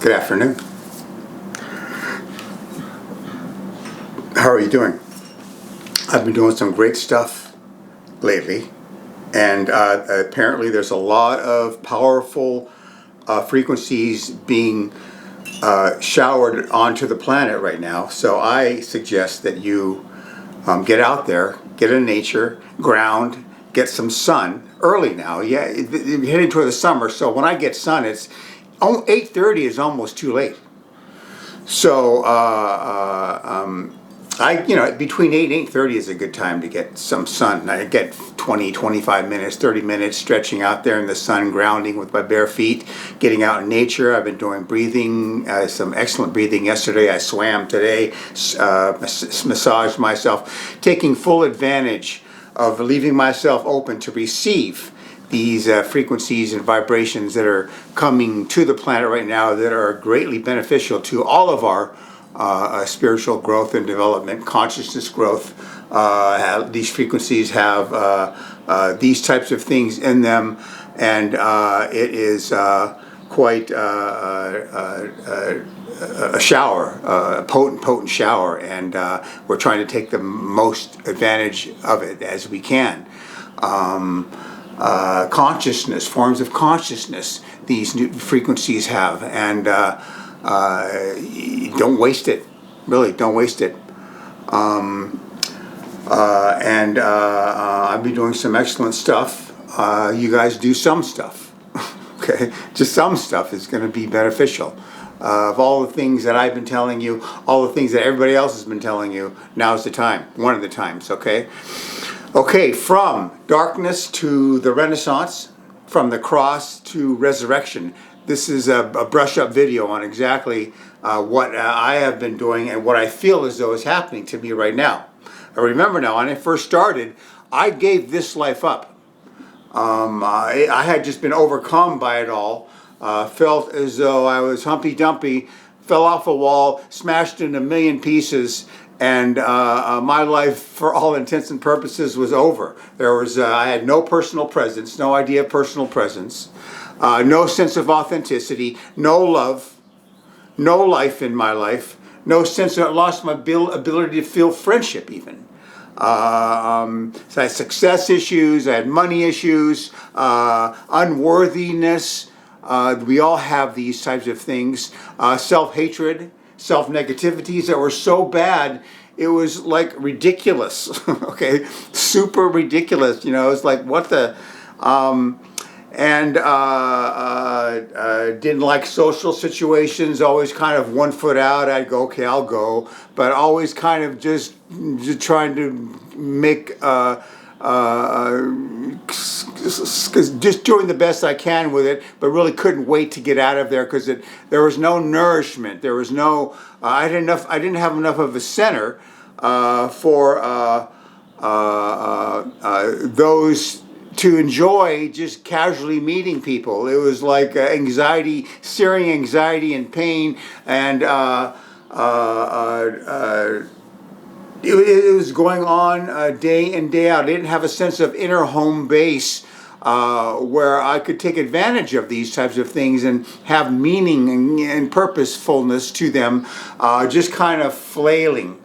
Good afternoon. How are you doing? I've been doing some great stuff lately, and apparently there's a lot of powerful frequencies being showered onto the planet right now. So I suggest that you get out there, get in nature, ground, get some sun early now. Yeah, heading toward the summer, so when I get sun, it's 8:30 is almost too late. So between 8 and 8:30 is a good time to get some sun. I get 20, 25 minutes, 30 minutes stretching out there in the sun, grounding with my bare feet, getting out in nature. I've been doing breathing, some excellent breathing yesterday. I swam today, massaged myself, taking full advantage of leaving myself open to receive these frequencies and vibrations that are coming to the planet right now that are greatly beneficial to all of our spiritual growth and development, consciousness growth. These frequencies have these types of things in them, and it is quite a shower, a potent shower, and we're trying to take the most advantage of it as we can. Consciousness, forms of consciousness, these new frequencies have, and don't waste it. Really, don't waste it. I've been doing some excellent stuff. You guys do some stuff, okay? Just some stuff is going to be beneficial. Of all the things that I've been telling you, all the things that everybody else has been telling you, now's the time. One of the times, okay? Okay, from darkness to the Renaissance, from the cross to resurrection. This is a brush-up video on exactly what I have been doing and what I feel as though is happening to me right now. I remember now, when I first started, I gave this life up. I had just been overcome by it all, felt as though I was Humpty Dumpty, fell off a wall, smashed in a million pieces, and my life, for all intents and purposes, was over. I had no personal presence, no idea of personal presence, no sense of authenticity, no love, no life in my life, no sense of, I lost my ability to feel friendship even. So I had success issues, I had money issues, unworthiness. We all have these types of things. Self-hatred, self-negativities that were so bad, it was like ridiculous, okay? Super ridiculous, you know, it's like, what the, didn't like social situations, always kind of 1 foot out. I'd go, okay, I'll go, but always kind of just trying to make, just doing the best I can with it, but really couldn't wait to get out of there because there was no nourishment. There was no, I didn't have enough of a center for those to enjoy just casually meeting people. It was like anxiety, searing anxiety and pain, and it was going on day in, day out. I didn't have a sense of inner home base where I could take advantage of these types of things and have meaning and purposefulness to them, just kind of flailing.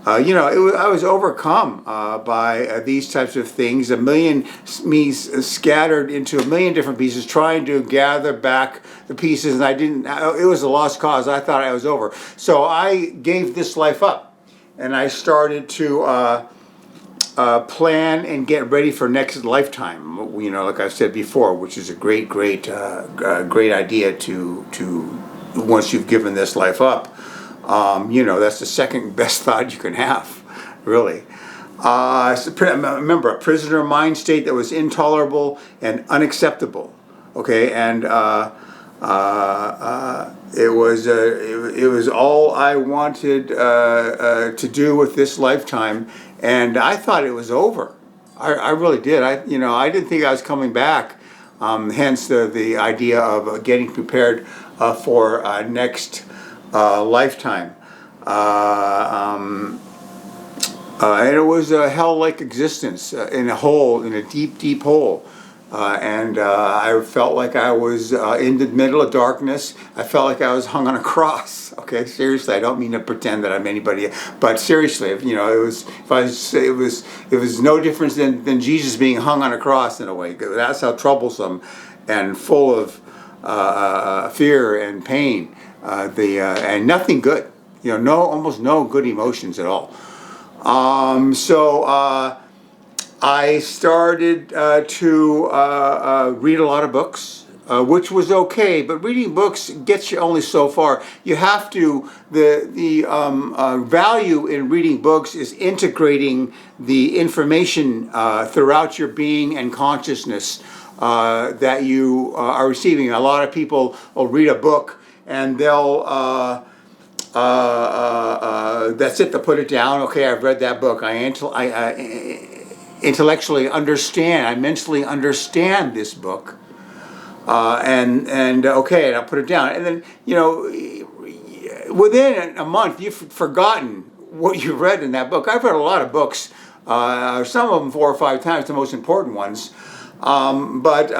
I was overcome by these types of things. Me scattered into a million different pieces, trying to gather back the pieces, and it was a lost cause. I thought I was over. So I gave this life up, and I started to plan and get ready for next lifetime. You know, like I said before, which is a great idea to once you've given this life up. That's the second best thought you can have, really. Remember, a prisoner mind state that was intolerable and unacceptable. Okay, and it was all I wanted to do with this lifetime, and I thought it was over. I really did. I didn't think I was coming back. Hence the idea of getting prepared for next lifetime. And it was a hell-like existence in a hole, in a deep, deep hole. I felt like I was in the middle of darkness. I felt like I was hung on a cross. Okay, seriously, I don't mean to pretend that I'm anybody, but seriously, it was no difference than Jesus being hung on a cross in a way. That's how troublesome and full of fear and pain, and nothing good. Almost no good emotions at all. I started to read a lot of books, which was okay, but reading books gets you only so far. You have to, the value in reading books is integrating the information throughout your being and consciousness that you are receiving. A lot of people will read a book and they'll that's it, to put it down. Okay, I've read that book. I intellectually understand, I mentally understand this book, and okay, and I'll put it down. And then, within a month, you've forgotten what you read in that book. I've read a lot of books, some of them 4 or 5 times, the most important ones. But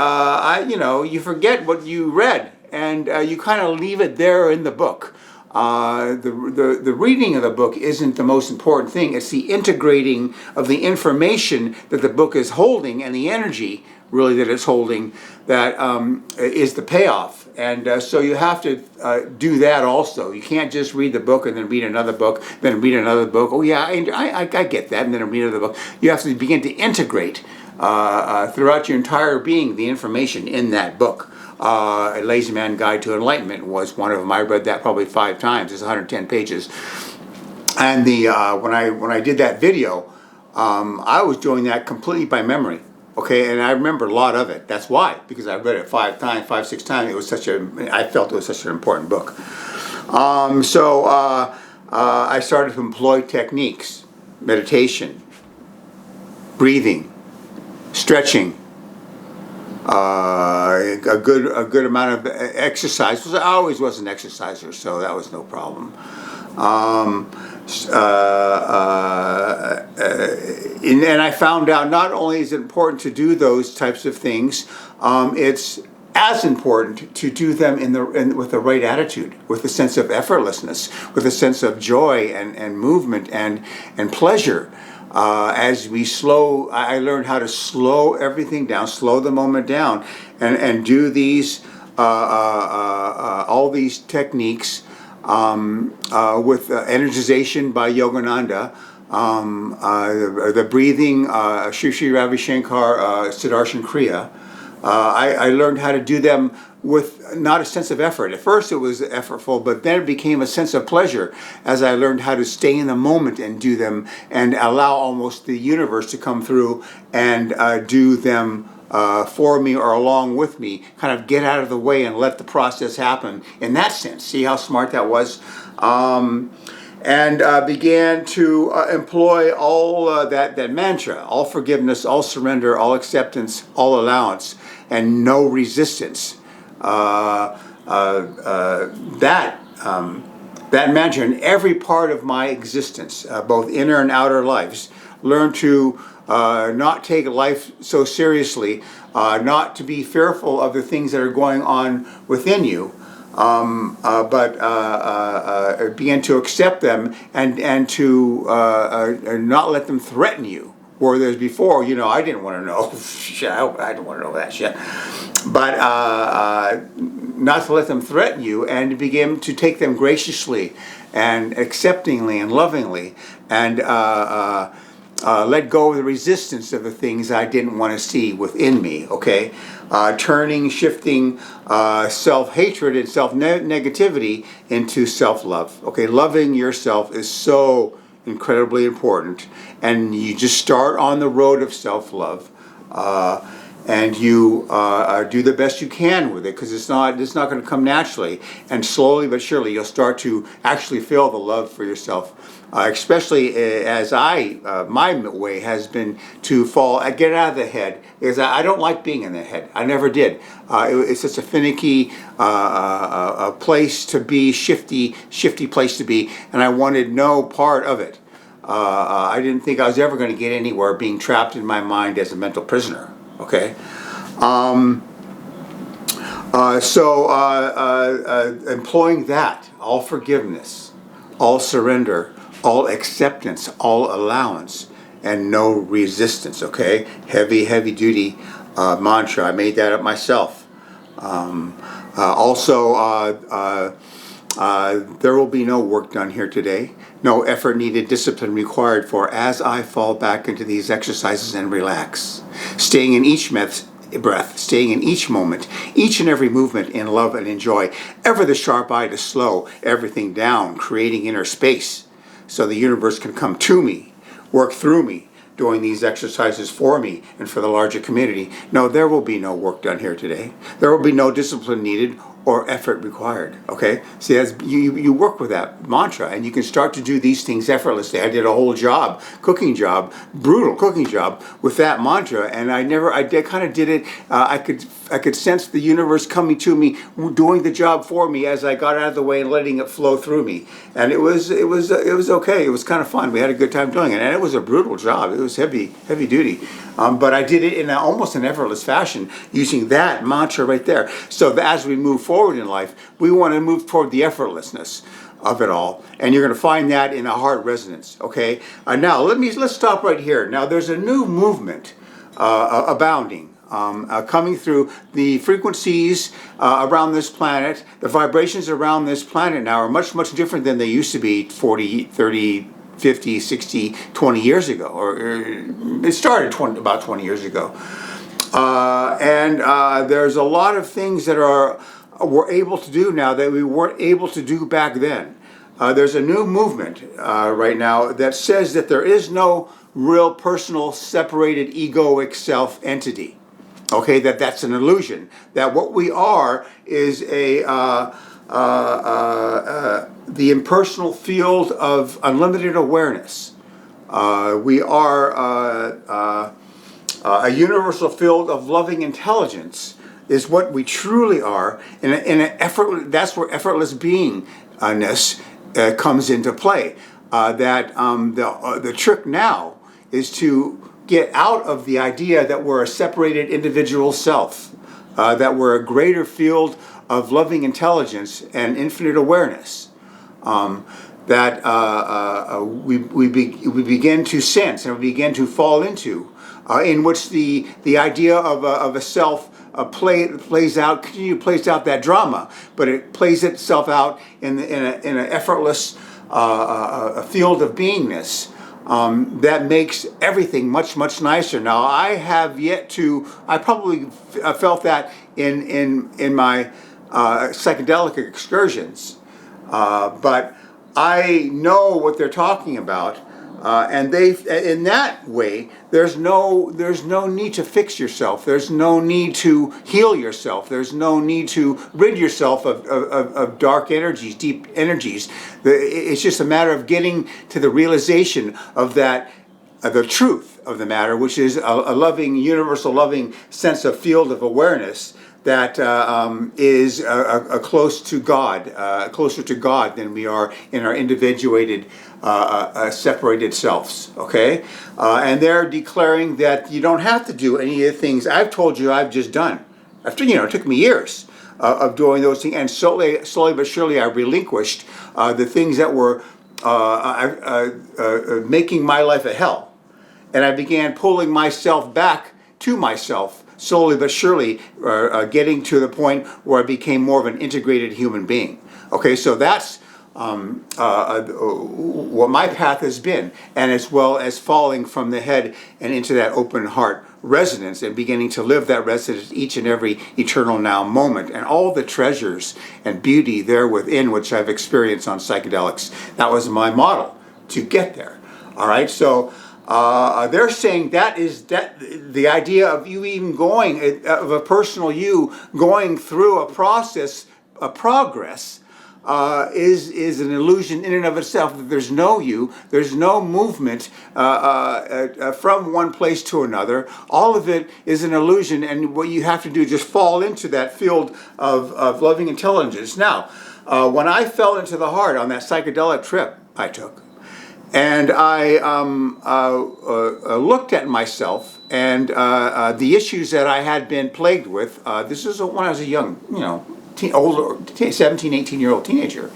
you forget what you read, and you kind of leave it there in the book. The reading of the book isn't the most important thing. It's the integrating of the information that the book is holding and the energy really that it's holding that is the payoff. And so you have to do that also. You can't just read the book and then read another book, then read another book. Oh yeah, I get that, and then read another book. You have to begin to integrate throughout your entire being the information in that book. A Lazy Man Guide to Enlightenment was one of them. I read that probably 5 times. It's 110 pages. And when I did that video, I was doing that completely by memory. Okay, and I remember a lot of it. That's why, because I read it 5, 6 times. It was I felt it was such an important book. I started to employ techniques, meditation, breathing, stretching. A good amount of exercise. I always was an exerciser, so that was no problem. And I found out not only is it important to do those types of things, it's as important to do them with the right attitude, with a sense of effortlessness, with a sense of joy and movement and pleasure. As I learned how to slow everything down, slow the moment down, and do these all these techniques with energization by Yogananda, the breathing, Shri Shri Ravi Shankar, Sudarshan Kriya. I learned how to do them with not a sense of effort. At first it was effortful, but then it became a sense of pleasure as I learned how to stay in the moment and do them and allow almost the universe to come through and do them for me or along with me, kind of get out of the way and let the process happen in that sense. See how smart that was? And began to employ all that mantra, all forgiveness, all surrender, all acceptance, all allowance, and no resistance. That mantra in every part of my existence, both inner and outer lives, learn to not take life so seriously, not to be fearful of the things that are going on within you, but begin to accept them and to not let them threaten you. Whereas before, I didn't want to know shit. I didn't want to know that shit. But not to let them threaten you, and to begin to take them graciously and acceptingly and lovingly, and let go of the resistance of the things I didn't want to see within me. Okay, shifting self-hatred and self-negativity into self-love. Okay, loving yourself is so incredibly important, and you just start on the road of self-love, and you do the best you can with it, because it's not going to come naturally, and slowly but surely you'll start to actually feel the love for yourself. Especially as my way has been to get out of the head, because I don't like being in the head. I never did. It's such a finicky a place to be, shifty place to be, and I wanted no part of it. I didn't think I was ever going to get anywhere being trapped in my mind as a mental prisoner. Okay. Employing that, all forgiveness, all surrender, all acceptance, all allowance, and no resistance, okay? Heavy, heavy duty mantra. I made that up myself. There will be no work done here today. No effort needed, discipline required, for as I fall back into these exercises and relax, staying in each breath, staying in each moment, each and every movement in love and in joy, ever the sharp eye to slow everything down, creating inner space so the universe can come to me, work through me, doing these exercises for me and for the larger community. No, there will be no work done here today. There will be no discipline needed or effort required, okay? See, as you work with that mantra, and you can start to do these things effortlessly. I did a whole job, brutal cooking job with that mantra, and I kind of did it, I could sense the universe coming to me, doing the job for me as I got out of the way and letting it flow through me. And it was okay. It was kind of fun. We had a good time doing it, and it was a brutal job. It was heavy duty. But I did it in almost an effortless fashion using that mantra right there. So as we move forward in life, we want to move toward the effortlessness of it all, and you're going to find that in a heart resonance. Okay. Now let's stop right here. Now there's a new movement abounding. Coming through the frequencies around this planet. The vibrations around this planet now are much, much different than they used to be 40, 30, 50, 60, 20 years ago. Or it started about 20 years ago. There's a lot of things that we're able to do now that we weren't able to do back then. There's a new movement right now that says that there is no real personal separated egoic self entity. Okay, that's an illusion. That what we are is the impersonal field of unlimited awareness. We are a universal field of loving intelligence. Is what we truly are, that's where effortless beingness comes into play. The trick now is to get out of the idea that we're a separated individual self, that we're a greater field of loving intelligence and infinite awareness, that we begin to sense and we begin to fall into, in which the idea of a self plays out that drama, but it plays itself out in an effortless field of beingness. That makes everything much, much nicer. Now, I probably felt that in my psychedelic excursions, but I know what they're talking about, and in that way, there's no need to fix yourself. There's no need to heal yourself. There's no need to rid yourself of dark energies, deep energies. It's just a matter of getting to the realization of that, the truth of the matter, which is a loving, universal loving sense of field of awareness that is close to God, closer to God than we are in our individuated, separated selves. Okay, and they're declaring that you don't have to do any of the things I've told you I've just done. After it took me years of doing those things, and slowly but surely I relinquished the things that were making my life a hell, and I began pulling myself back to myself. Slowly but surely, getting to the point where I became more of an integrated human being. Okay, so that's what my path has been, and as well as falling from the head and into that open heart resonance and beginning to live that resonance each and every eternal now moment, and all the treasures and beauty there within which I've experienced on psychedelics. That was my model to get there. All right, so. They're saying that the idea of you even of a personal you going through a process, a progress, is an illusion in and of itself. That there's no you, there's no movement from one place to another. All of it is an illusion, and what you have to do is just fall into that field of loving intelligence. Now, when I fell into the heart on that psychedelic trip I took, And I looked at myself and the issues that I had been plagued with. This is when I was a young, older, 17, 18-year-old teenager.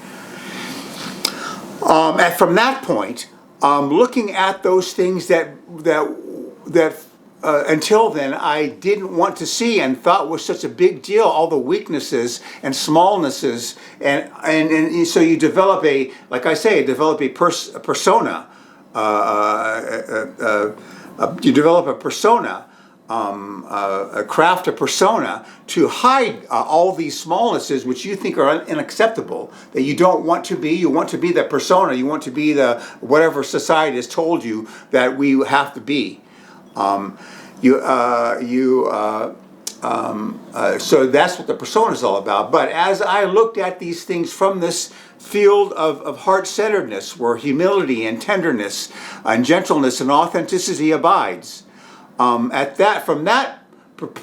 And from that point, looking at those things that until then I didn't want to see and thought was such a big deal, all the weaknesses and smallnesses, and so you develop a persona. You develop a persona, craft a persona to hide all these smallnesses which you think are unacceptable, that you don't want to be. You want to be the persona. You want to be the whatever society has told you that we have to be. So that's what the persona is all about. But as I looked at these things from this field of heart-centeredness, where humility and tenderness and gentleness and authenticity abides, from that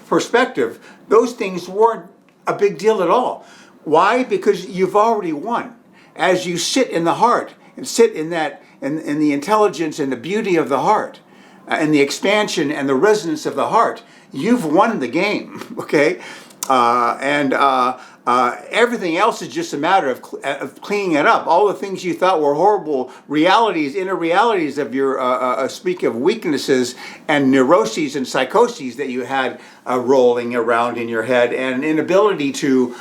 perspective, those things weren't a big deal at all. Why? Because you've already won. As you sit in the heart and sit in the intelligence and the beauty of the heart, and the expansion and the resonance of the heart, you've won the game, okay? Everything else is just a matter of cleaning it up. All the things you thought were horrible realities, inner realities of your, speak of weaknesses and neuroses and psychoses that you had rolling around in your head, and inability to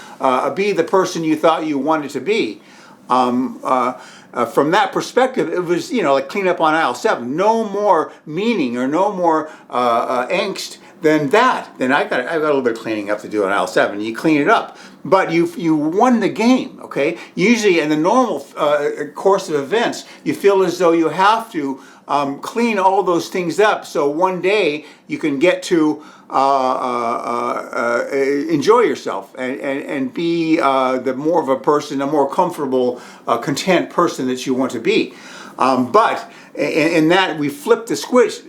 be the person you thought you wanted to be. From that perspective, it was, like clean up on aisle 7. No more meaning or no more angst than that. Then I got a little bit of cleaning up to do on aisle 7. You clean it up, but you won the game. Okay. Usually, in the normal course of events, you feel as though you have to clean all those things up, so one day you can get to enjoy yourself and be the more of a person, a more comfortable, content person that you want to be. But in that, we flipped the script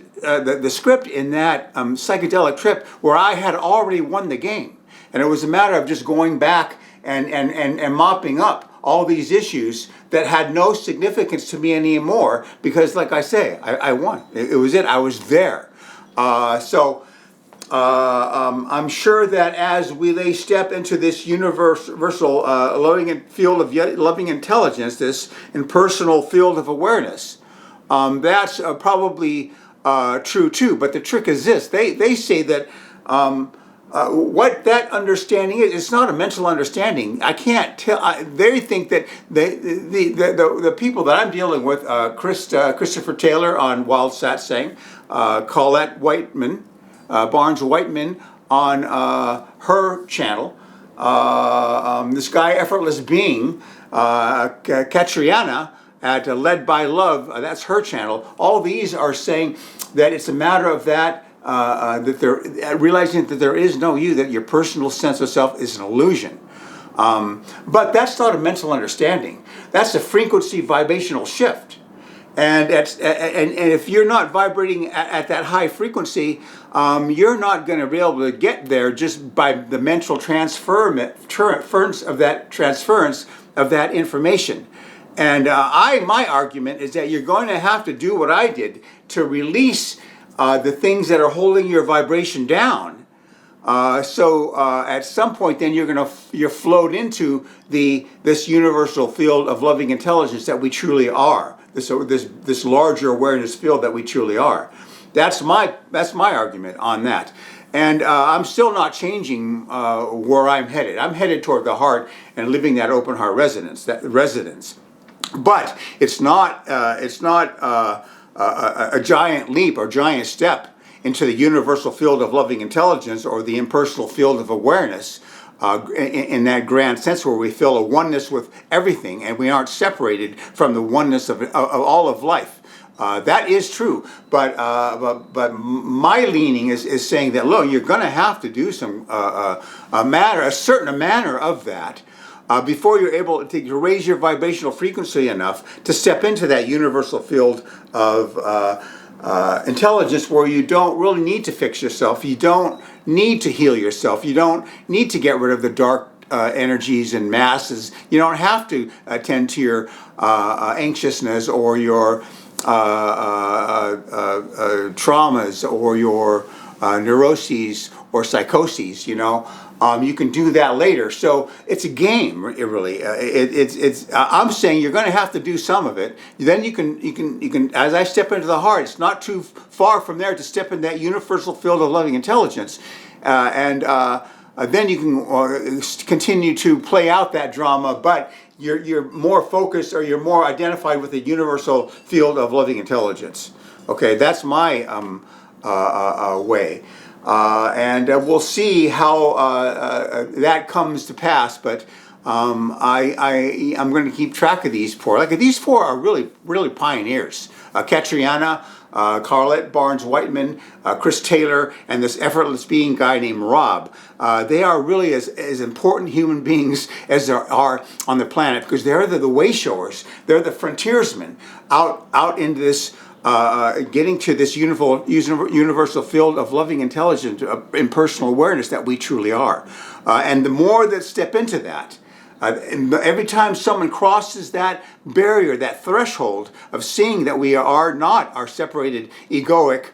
in that psychedelic trip where I had already won the game. And it was a matter of just going back and mopping up all these issues that had no significance to me anymore, because, like I say, I won. It was it. I was there. I'm sure that as we step into this universal loving field of loving intelligence, this impersonal field of awareness, that's probably true too. But the trick is this: they say that what that understanding is, it's not a mental understanding. I can't tell. They think that the people that I'm dealing with, Christopher Taylor on Wild Satsang, Colette Whiteman, Barnes Whiteman on her channel, this guy Effortless Being, Katriana at Led by Love, that's her channel. All these are saying that it's a matter of that they're realizing that there is no you, that your personal sense of self is an illusion. But that's not a mental understanding. That's a frequency vibrational shift. And if you're not vibrating at that high frequency, you're not going to be able to get there just by the mental transference of that information. And my argument is that you're going to have to do what I did to release the things that are holding your vibration down. So at some point, then you're flowed into this universal field of loving intelligence that we truly are. This larger awareness field that we truly are. That's my argument on that. And I'm still not changing where I'm headed. I'm headed toward the heart and living that open heart resonance. But it's not a giant leap or giant step into the universal field of loving intelligence or the impersonal field of awareness in that grand sense where we feel a oneness with everything and we aren't separated from the oneness of all of life. That is true, but my leaning is saying that, look, you're going to have to do some a certain manner of that before you're able to raise your vibrational frequency enough to step into that universal field of intelligence where you don't really need to fix yourself. You don't need to heal yourself. You don't need to get rid of the dark energies and masses. You don't have to attend to your anxiousness or your traumas or your neuroses or psychoses, you can do that later. So it's a game, really. I'm saying you're going to have to do some of it. Then you can. As I step into the heart, it's not too far from there to step in that universal field of loving intelligence, and then you can continue to play out that drama, but you're more focused, or you're more identified with the universal field of loving intelligence. Okay, that's my way. And we'll see how that comes to pass. But I'm going to keep track of these four. These four are really pioneers. Katriana, Carlette Barnes-Whiteman, Chris Taylor, and this effortless being guy named Rob. They are really as important human beings as there are on the planet, because they're the way showers. They're the frontiersmen out into this. Getting to this universal field of loving intelligence, impersonal awareness that we truly are. And the more that step into that, and every time someone crosses that barrier, that threshold of seeing that we are not our separated egoic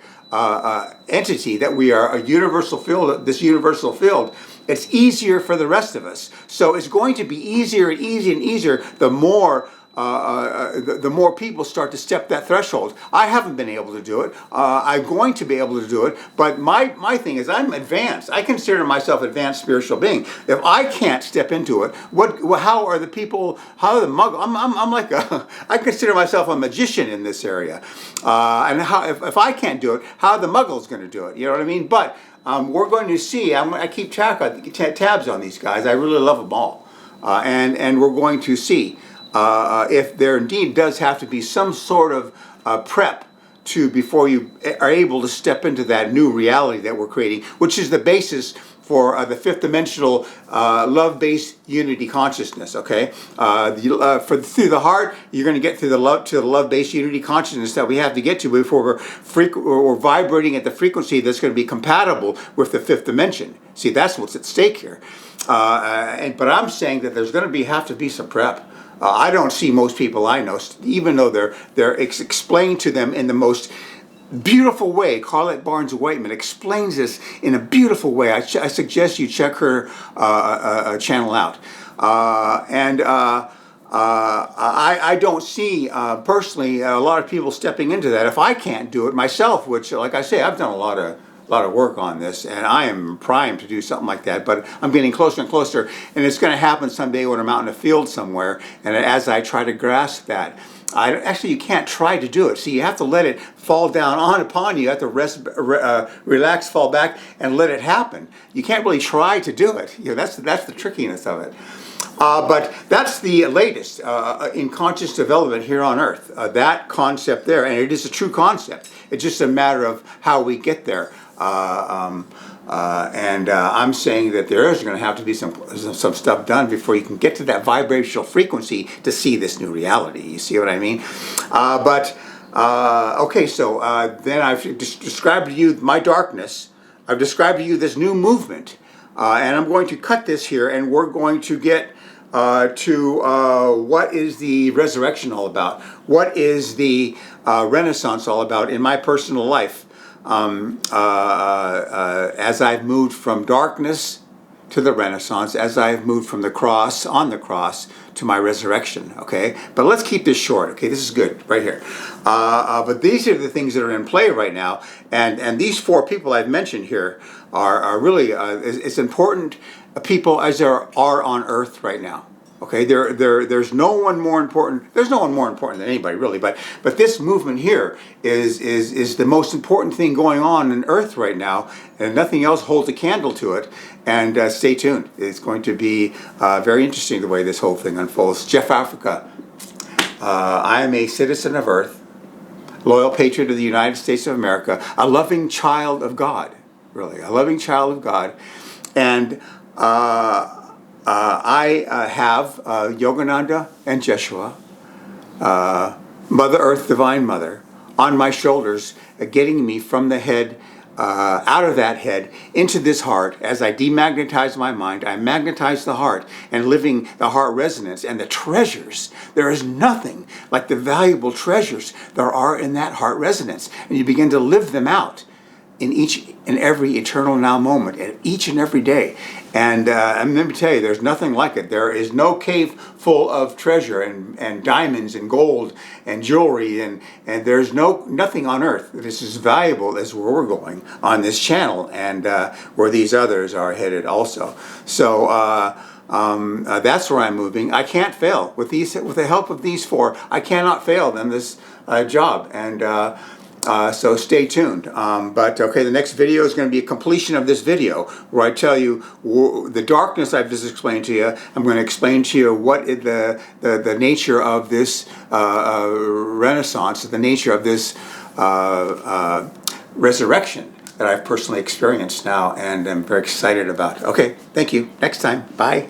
entity, that we are a universal field, this universal field, it's easier for the rest of us. So it's going to be easier and easier the more the more people start to step that threshold. I haven't been able to do it. I'm going to be able to do it. But my thing is, I'm advanced. I consider myself an advanced spiritual being. If I can't step into it, how are the people? How are the muggle? I'm like I consider myself a magician in this area. And how if I can't do it, how are the muggles going to do it? You know what I mean? But we're going to see. I keep tabs on these guys. I really love them all, and we're going to see. If there indeed does have to be some sort of prep before you are able to step into that new reality that we're creating, which is the basis for the fifth dimensional love-based unity consciousness. Okay, through the heart, you're going to get through the love-based unity consciousness that we have to get to before we're vibrating at the frequency that's going to be compatible with the fifth dimension. See, that's what's at stake here. But I'm saying that there's going to have to be some prep. I don't see most people I know, even though they're explained to them in the most beautiful way. Carlette Barnes-Whiteman explains this in a beautiful way. I suggest you check her channel out. I don't see personally a lot of people stepping into that. If I can't do it myself, which, like I say, I've done a lot of work on this, and I am primed to do something like that, but I'm getting closer and closer, and it's going to happen someday when I'm out in a field somewhere, and as I try to grasp that, you can't try to do it. See, you have to let it fall down upon you. You have to relax, fall back, and let it happen. You can't really try to do it. That's the trickiness of it. But that's the latest in conscious development here on Earth. That concept there, and it is a true concept. It's just a matter of how we get there. I'm saying that there is going to have to be some stuff done before you can get to that vibrational frequency to see this new reality. You see what I mean? Okay, so then I've described to you my darkness. I've described to you this new movement. And I'm going to cut this here, and we're going to get to what is the resurrection all about? What is the Renaissance all about in my personal life? As I've moved from darkness to the Renaissance, as I've moved from the cross to my resurrection, okay? But let's keep this short, okay? This is good, right here. But these are the things that are in play right now, and these four people I've mentioned here are really as important people as there are on Earth right now. Okay, there's no one more important. There's no one more important than anybody, really. But this movement here is the most important thing going on Earth right now, and nothing else holds a candle to it. And stay tuned. It's going to be very interesting the way this whole thing unfolds. Jeff Africa. I am a citizen of Earth, loyal patriot of the United States of America, a loving child of God. Really, a loving child of God, and. I have Yogananda and Jeshua, Mother Earth, Divine Mother, on my shoulders, getting me from the head out of that head into this heart. As I demagnetize my mind, I magnetize the heart, and living the heart resonance and the treasures. There is nothing like the valuable treasures there are in that heart resonance. And you begin to live them out in each and every eternal now moment, and each and every day. And let me tell you, there's nothing like it. There is no cave full of treasure and diamonds and gold and jewelry, and there's nothing on earth that is as valuable as where we're going on this channel, and where these others are headed also. So that's where I'm moving. I can't fail with the help of these four. I cannot fail in this job, and so stay tuned. But okay, the next video is going to be a completion of this video where I tell you the darkness I've just explained to you. I'm going to explain to you what is the nature of this renaissance, the nature of this resurrection that I've personally experienced now, and I'm very excited about. Okay, thank you. Next time. Bye.